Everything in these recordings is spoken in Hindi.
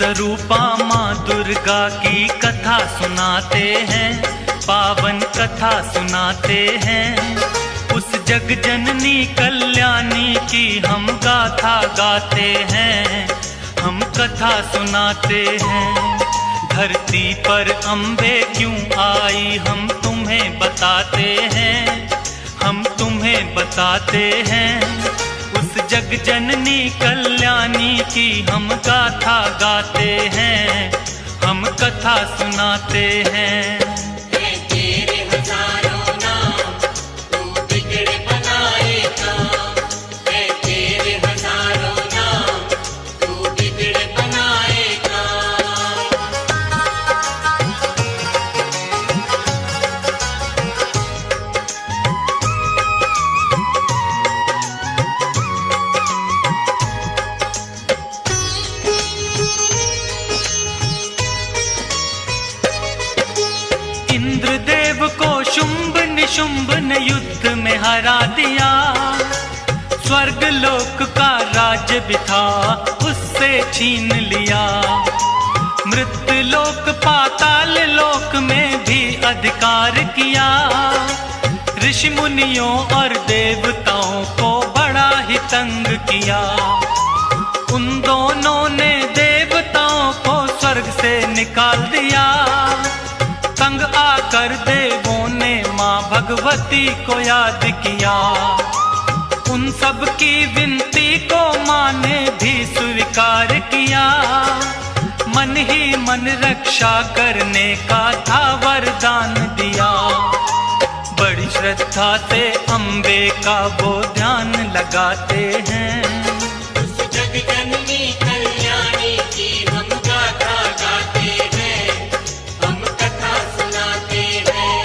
स्वरूपा माँ दुर्गा की कथा सुनाते हैं, पावन कथा सुनाते हैं। उस जग जननी कल्याणी की हम गाथा गाते हैं, हम कथा सुनाते हैं। धरती पर अम्बे क्यों आई हम तुम्हें बताते हैं, हम तुम्हें बताते हैं। उस जग जननी कल्याणी की हम गाथा गाते हैं, हम कथा सुनाते हैं। इंद्रदेव को शुंभ निशुंभ ने युद्ध में हरा दिया, स्वर्ग लोक का राज्य भी था उससे छीन लिया। मृत्यु लोक पाताल लोक में भी अधिकार किया, ऋषि मुनियों और देवताओं को बड़ा ही तंग किया। उन दोनों ने देवताओं को स्वर्ग से निकाल दिया, तंग आकर देवों ने माँ भगवती को याद किया। उन सब की विनती को माँ ने भी स्वीकार किया, मन ही मन रक्षा करने का था वरदान दिया। बड़ी श्रद्धा से अम्बे का वो ध्यान लगाते हैं। उस जग जननी कल्याणी की हम गाथा गाते हैं, हम कथा सुनाते हैं।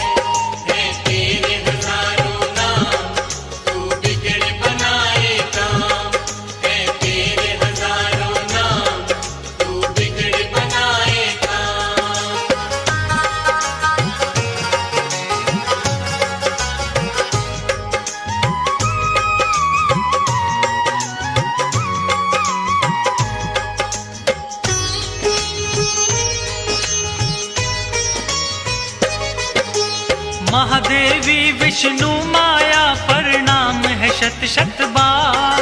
है तेरे हजारों नाम, तू बिगड़ बनाए काम। है तेरे हजारों नाम, तू बिगड़ बनाए काम। महादेवी विष्णु माया प्रणाम है शत शत बार।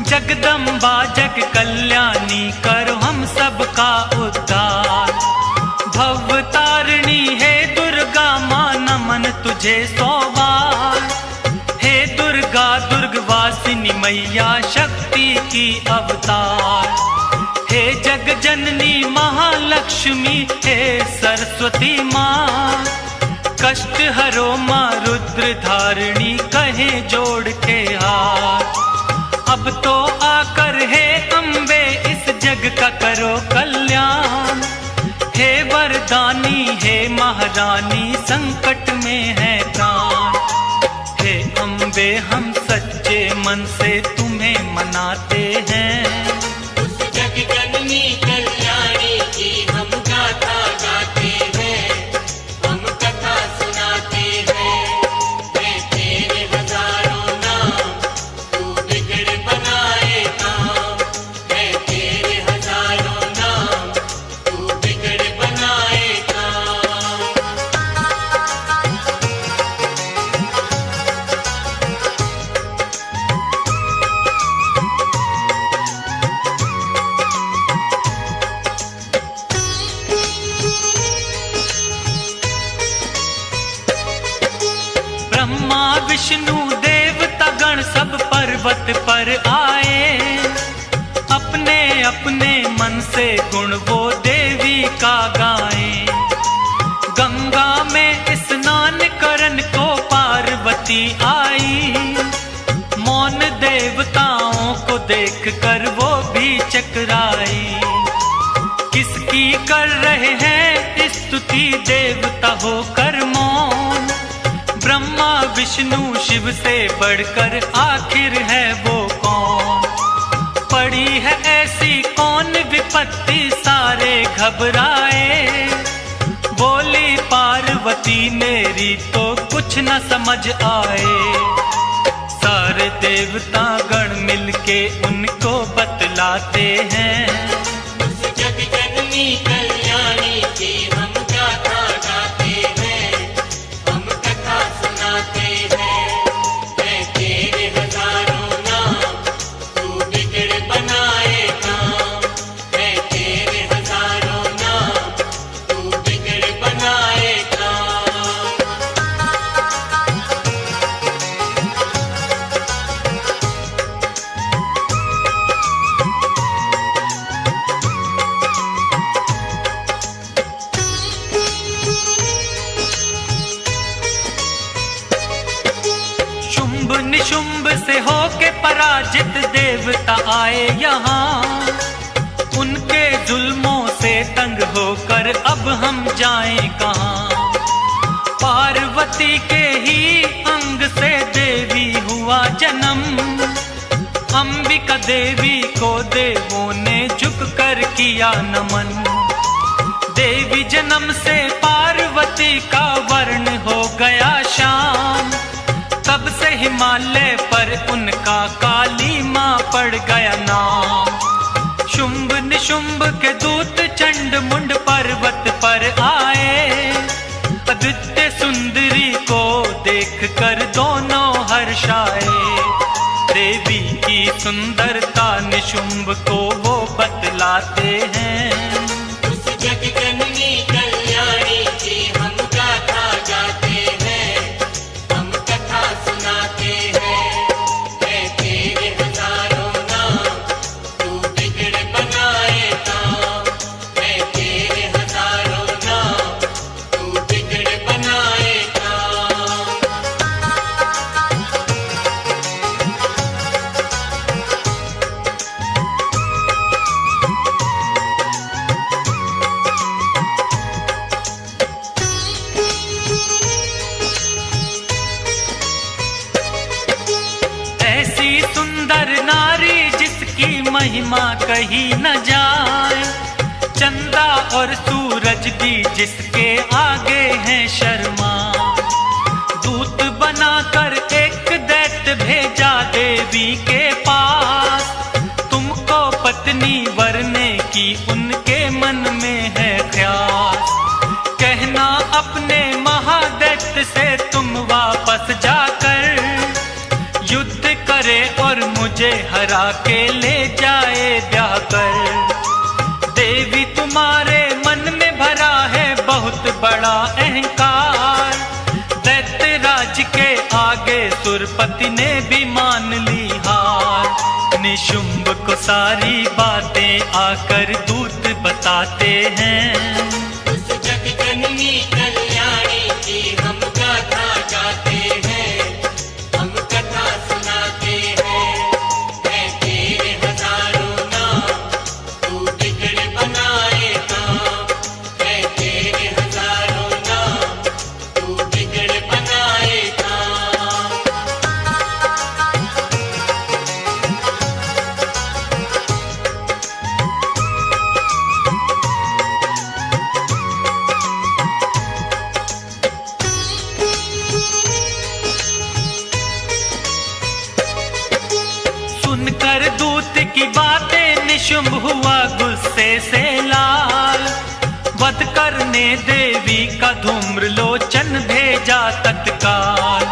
जगदम्बा जग कल्याणी करो हम सबका उद्धार। भव तारिणी है दुर्गा माँ नमन तुझे 100 बार। हे दुर्गा दुर्गवासिनी मैया शक्ति की अवतार। हे जग जननी महालक्ष्मी हे सरस्वती माँ, कष्ट हरो माँ रुद्र धारिणी कहे जोड़ के हाथ। अब तो आकर हे अम्बे इस जग का करो कल्याण। हे वरदानी हे महारानी संकट में है प्राण। हे अम्बे हम सच्चे मन से तुम्हें मनाते हैं। उस जग जननी कल्याणी की हम गाथा गाते हैं, हम कथा सुनाते हैं। है तेरे हजारों नाम, तू बिगड़ बनाए काम। है तेरे हजारों नाम, तू बिगड़ बनाए काम। ब्रह्मा विष्णु देवता गण सब पर्वत पर आए। अपने अपने मन से गुण वो देवी का गाए। गंगा में स्नान करन को पार्वती आई। मौन देवताओं को देख कर वो भी चकराई। किसकी कर रहे हैं स्तुति देवता होकर मौन। ब्रह्मा विष्णु शिव से बढ़कर आखिर है वो कौन। पड़ी है ऐसी कौन विपत्ति सारे घबराए। बोली पार्वती मेरी तो कुछ न समझ आए। सारे देवता गण मिलके उनको बतलाते हैं। उस जग निशुंभ से होके पराजित देवता आए यहाँ। उनके जुल्मों से तंग होकर अब हम जाएं कहाँ। पार्वती के ही अंग से देवी हुआ जन्म। अंबिका देवी को देवों ने झुक कर किया नमन। देवी जन्म से पार्वती का वर्ण हो गया श्याम। तब से हिमालय पर उनका काली माँ पड़ गया नाम। शुंभ निशुंभ के दूत चंड मुंड पर्वत पर आए। आदित्य सुंदरी को देख कर दोनों हर्षाए। देवी की सुंदरता निशुंभ को वो बतलाते हैं। उस जगजननी कल्याणी की हम गाथा गाते हैं, हम कथा सुनाते हैं। है तेरे हजारों नाम, तू बिगड़ बनाए काम। है तेरे हजारों नाम, तू बिगड़ बनाए काम। ऐसी सुंदर नारी जिसकी महिमा कही न जाए। चंदा और सूरज भी जिसके आगे हैं शर्मा। दूत बनाकर एक दैत्य भेजा देवी के पास। तुमको पत्नी वरने की उनके मन में है ख्याल। कहना अपने महादैत्य से तुम वापस जाकर युद्ध करे और मुझे हरा के ले जाए ब्याह कर। देवी तुम्हारे मन में भरा है बहुत बड़ा अहंकार। दैत्य राज के आगे सुरपति ने भी मान ली हार। निशुंभ को सारी बातें आकर दूत बताते हैं। उस जगजननी कल्याणी की हम गाथा गाते हैं, हम कथा सुनाते हैं। है तेरे हजारों नाम, तू बिगड़ बनाए काम। है तेरे हजारों नाम, तू बिगड़ बनाए काम। सुनकर दूत की बातें निशुंभ हुआ गुस्से से लाल। वध करने देवी का धूम्र लोचन भेजा तत्काल।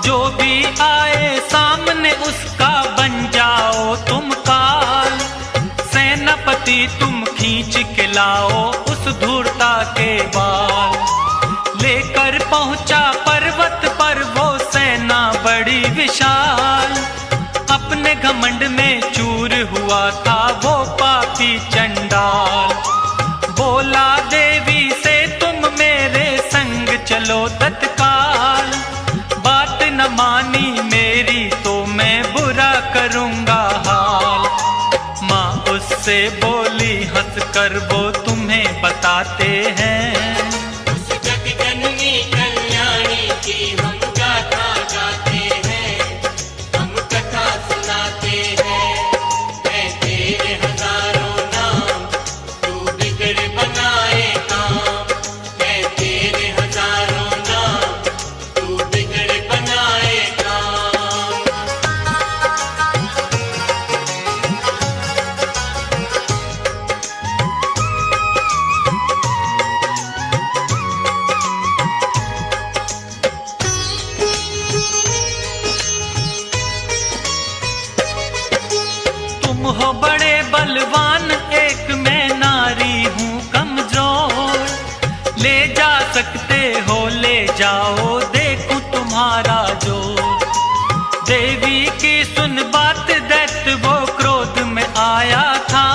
जो भी आए सामने उसका बन जाओ तुम काल। सेनापति तुम खींच के लाओ उस धूर्ता के बाल। लेकर पहुंचा पर्वत पर वो सेना बड़ी विशाल। अपने घमंड में चूर हुआ था वो पापी चंडाल। बोला देवी से तुम मेरे संग चलो तत्काल। बात न मानी मेरी तो मैं बुरा करूंगा हाल। माँ उससे बोली हंस कर वो तुम्हें बताते हैं। उस जगजननी कल्याणी की हम गाथा गाते हैं, हम कथा सुनाते हैं। है तेरे हजारों नाम, तू बिगड़ बनाए काम। है तेरे हजारों नाम, तू बिगड़ बनाए काम। तुम हो बड़े बलवान, एक मैं नारी हूँ कमजोर। ले जा सकते हो ले जाओ, देखूं तुम्हारा जोर। देवी की सुन बात दैत्य वो क्रोध में आया था।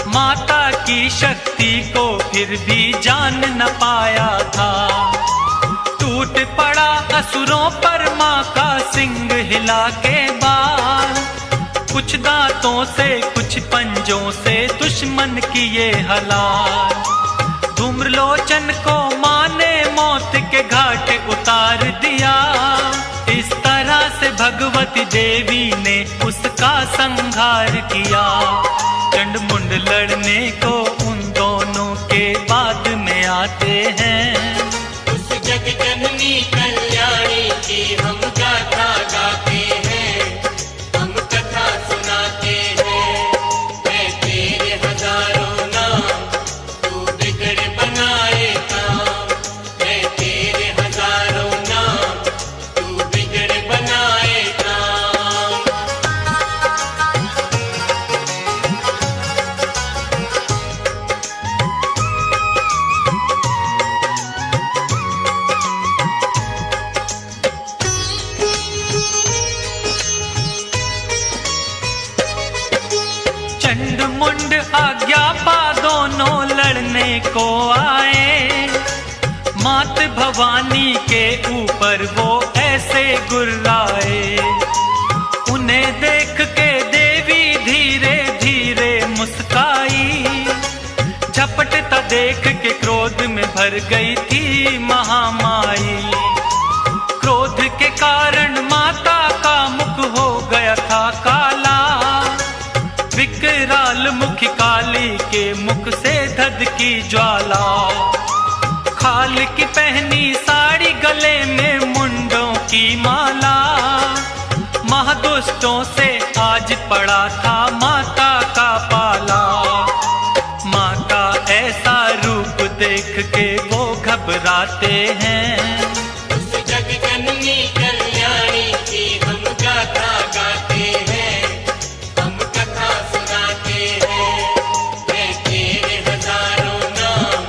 माता की शक्ति को फिर भी जान न पाया था। टूट पड़ा असुरों पर माँ का सिंग हिला के बाल, कुछ दांतों से कुछ पंजों से दुश्मन किए हलाल। धूम्रलोचन को माँ ने मौत के घाट उतार दिया, इस तरह से भगवती देवी ने उसका संहार किया। चंडमुंड लड़ने को उन दोनों के बाद में आते हैं। उस जग जननी कल्याणी की हम गाथा गाते हैं, हम कथा सुनाते हैं। है तेरे हजारों नाम, तू बिगड़ बनाए काम। है तेरे हजारों नाम, तू बिगड़ बनाए काम। चंडमुंड आज्ञा पा दोनों लड़ने को आए, मात भवानी के ऊपर वो ऐसे गुर्राए। उन्हें देख के देवी धीरे धीरे मुस्काई, झपटता देख के क्रोध में भर गई थी महामाई। क्रोध के कारण माता का मुख हो गया था काला, विकराल मुखी काली के मुख से धध की ज्वाला। खाल की पहनी साड़ी, गले में मुंडों की माला, महादुष्टों से आज पड़ा था माता का पाला। माँ का ऐसा रूप देख के वो घबराते हैं। उस जग जननी कल्याणी की हम गाथा गाते हैं, हम कथा सुनाते हैं। है तेरे हजारों नाम,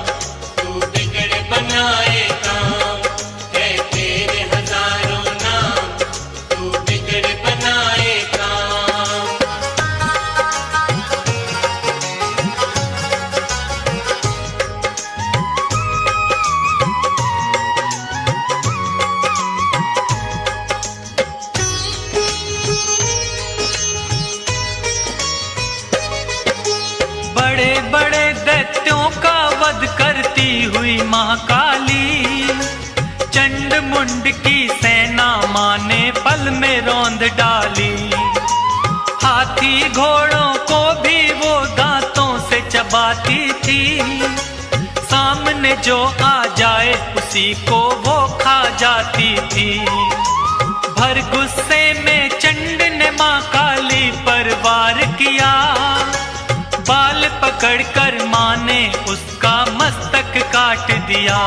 तू बिगड़ बनाए काम। है तेरे हजारों नाम, तू बिगड़ बनाए काम। बड़े बड़े दैत्यों का वध करती हुई महाकाली, चंडमुंड की सेना माँ ने पल में रौंद डाली। हाथी घोड़ों को भी वो दांतों से चबाती थी, सामने जो आ जाए उसी को वो खा जाती थी। भर गुस्से में चंड ने माँ काली पर वार किया, बाल पकड़कर माँ ने उसका मस्तक काट दिया।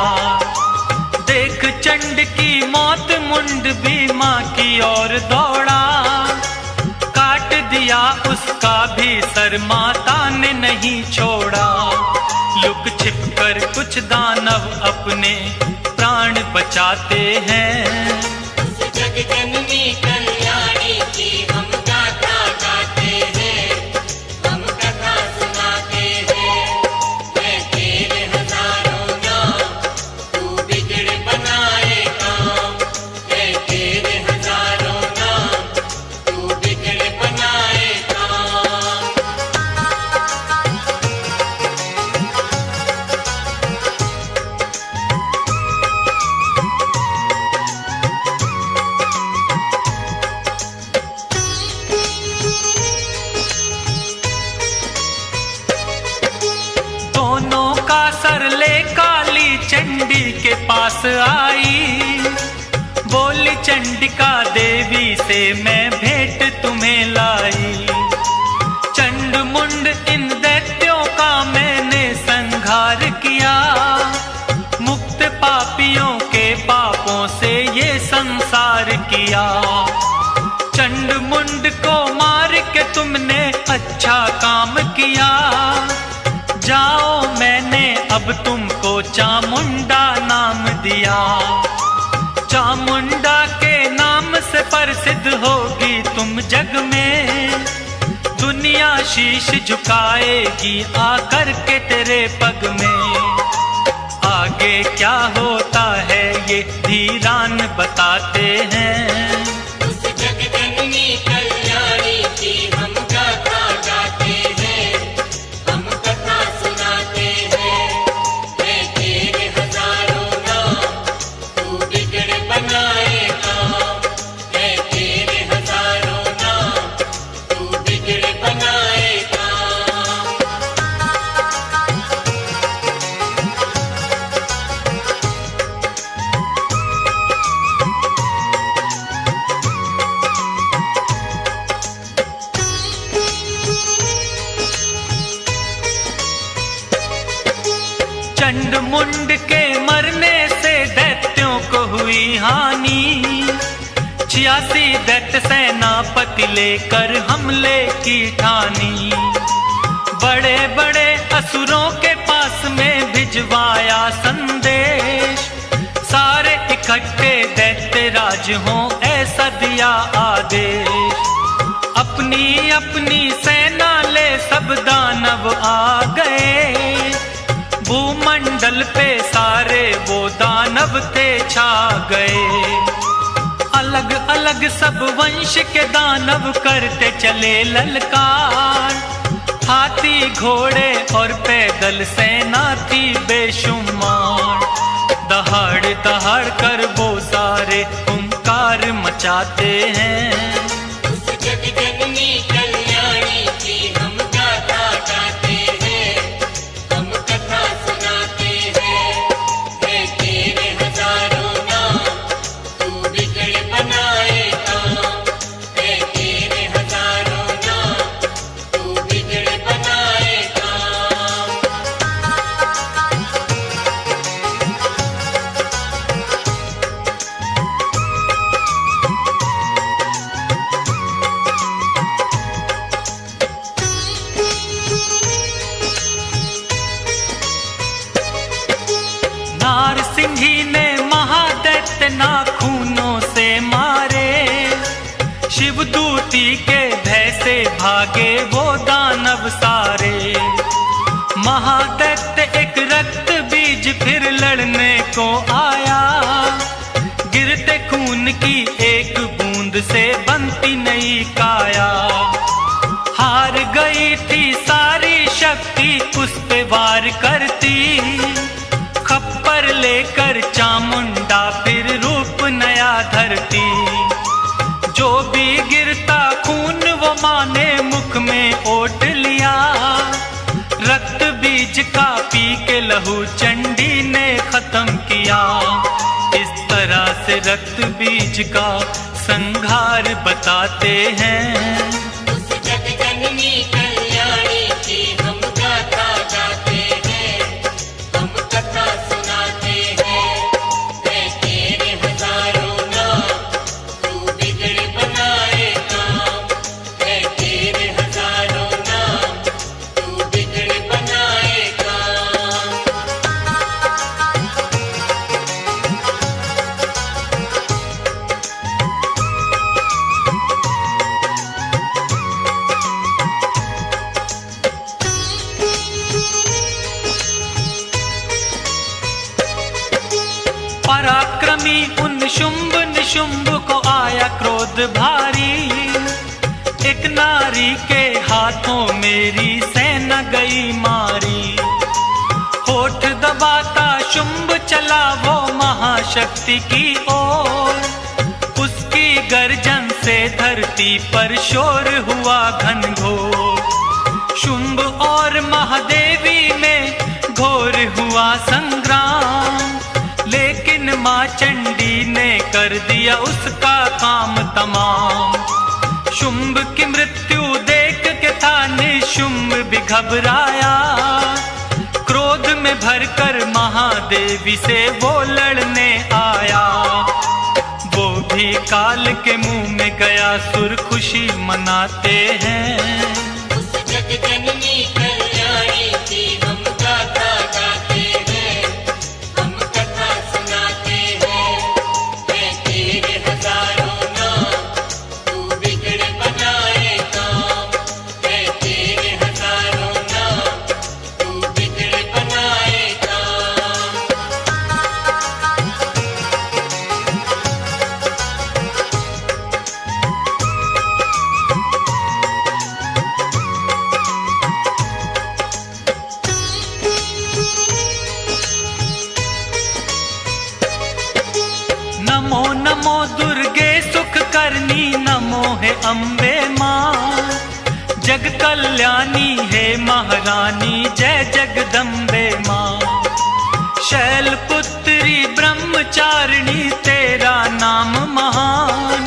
देख चंड की मौत मुंड भी माँ की ओर दौड़ा, काट दिया उसका भी सर, माता ने नहीं छोड़ा। लुक छिप कर कुछ दानव अपने प्राण बचाते हैं। उस जग जननी कल्याणी की हम गाथा गाते हैं, हम कथा सुनाते हैं। है तेरे हजारों नाम, तू बिगड़ बनाए काम। है तेरे हजारों नाम, तू बिगड़ बनाए काम। दोनों का सर ले काली चंडी के पास आई, बोली चंडिका देवी से मैं भेंट तुम्हें लाई। चंडमुंड इन दैत्यों का मैंने संहार किया, मुक्त पापियों के पापों से ये संसार किया। चंडमुंड को मार के तुमने अच्छा काम किया, जाओ मैंने अब तुमको चामुंडा नाम दिया। चामुंडा के नाम से प्रसिद्ध होगी तुम जग में, दुनिया शीश झुकाएगी आकर के तेरे पग में। आगे क्या होता है ये धीरान बताते हैं। उस जगजननी कल्याणी की हम गाथा गाते हैं, हम कथा सुनाते हैं। है तेरे हजारों नाम, तू बिगड़ बनाए काम। है तेरे हजारों नाम, तू बिगड़ बनाए काम। चंड मुंड के मरने से दैत्यों को हुई हानि। 86 दैत्य सेनापति लेकर हमले की ठानी। बड़े बड़े असुरों के पास में भिजवाया संदेश, सारे इकट्ठे दैत्य राज हों ऐसा दिया आदेश। अपनी अपनी सेना ले सब दानव आ गए, भूमंडल पे सारे वो दानव थे छा गए। अलग अलग सब वंश के दानव करते चले ललकार, हाथी घोड़े और पैदल सेना थी बेशुमार। दहाड़ दहाड़ कर वो सारे हुंकार मचाते हैं। उस जगजननी कल्याणी की हम गाथा गाते हैं, हम कथा सुनाते हैं। है तेरे हजारों नाम, तू बिगड़ बनाए काम। है तेरे हजारों नाम, तू बिगड़ बनाए काम। नारसिंही ने महादैत्य नाखूनों से मारे, शिवदूती के भय से भागे वो दानव सारे। महादैत्य एक रक्त बीज फिर लड़ने को आया, गिरते खून की एक बूंद से बनती नई काया। हार गई थी सारी शक्ति उस पे वार करती, खप्पर लेकर चामुंडा फिर रूप नया धरती। जो भी गिरता खून वो माँ ने मुख में ओट लिया, रक्त बीज का पी के लहू चंडी ने खत्म किया। इस तरह से रक्त बीज का संहार बताते हैं। उस जगजननी कल्याणी की हम गाथा गाते हैं, हम कथा सुनाते हैं। है तेरे हजारों नाम, तू बिगड़ बनाए काम। है तेरे हजारों नाम, तू बिगड़ बनाए काम। पराक्रमी उन शुंभ निशुंभ को आया क्रोध भारी, एक नारी के हाथों मेरी सेना गई मारी। होठ दबाता शुंभ चला वो महाशक्ति की ओर, उसकी गर्जन से धरती पर शोर हुआ घनघोर। शुंभ और महादेवी में घोर हुआ संग्राम, लेकिन माँ चंडी ने कर दिया उसका काम तमाम। शुंभ की मृत्यु देख के था निशुंभ भी घबराया, क्रोध में भरकर महादेवी से वो लड़ने आया। वो भी काल के मुंह में गया, सुर खुशी मनाते हैं। उस जगजननी कल्याणी की हम गाथा गाते हैं, हम कथा सुनाते हैं। है तेरे हजारों नाम, तू बिगड़ बनाए काम। है तेरे हजारों नाम, तू बिगड़ बनाए काम। कल्याणी है महारानी जय जगदम्बे माँ। शैलपुत्री ब्रह्मचारिणी तेरा नाम महान।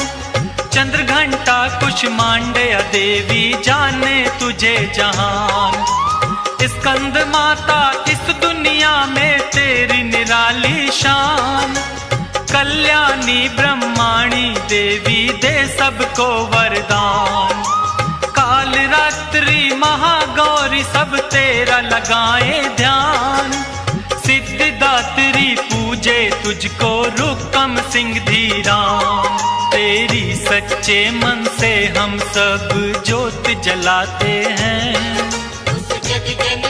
चंद्रघंटा कुष्मांडया देवी जाने तुझे जहान। स्कंद माता इस दुनिया में तेरी निराली शान। कल्याणी ब्रह्माणी देवी दे सबको वरदान। काल रात्रि महागौरी सब तेरा लगाए ध्यान। सिद्धिदात्री पूजे तुझको रुकम सिंह धीरान। तेरी सच्चे मन से हम सब ज्योत जलाते हैं। उस जग जननी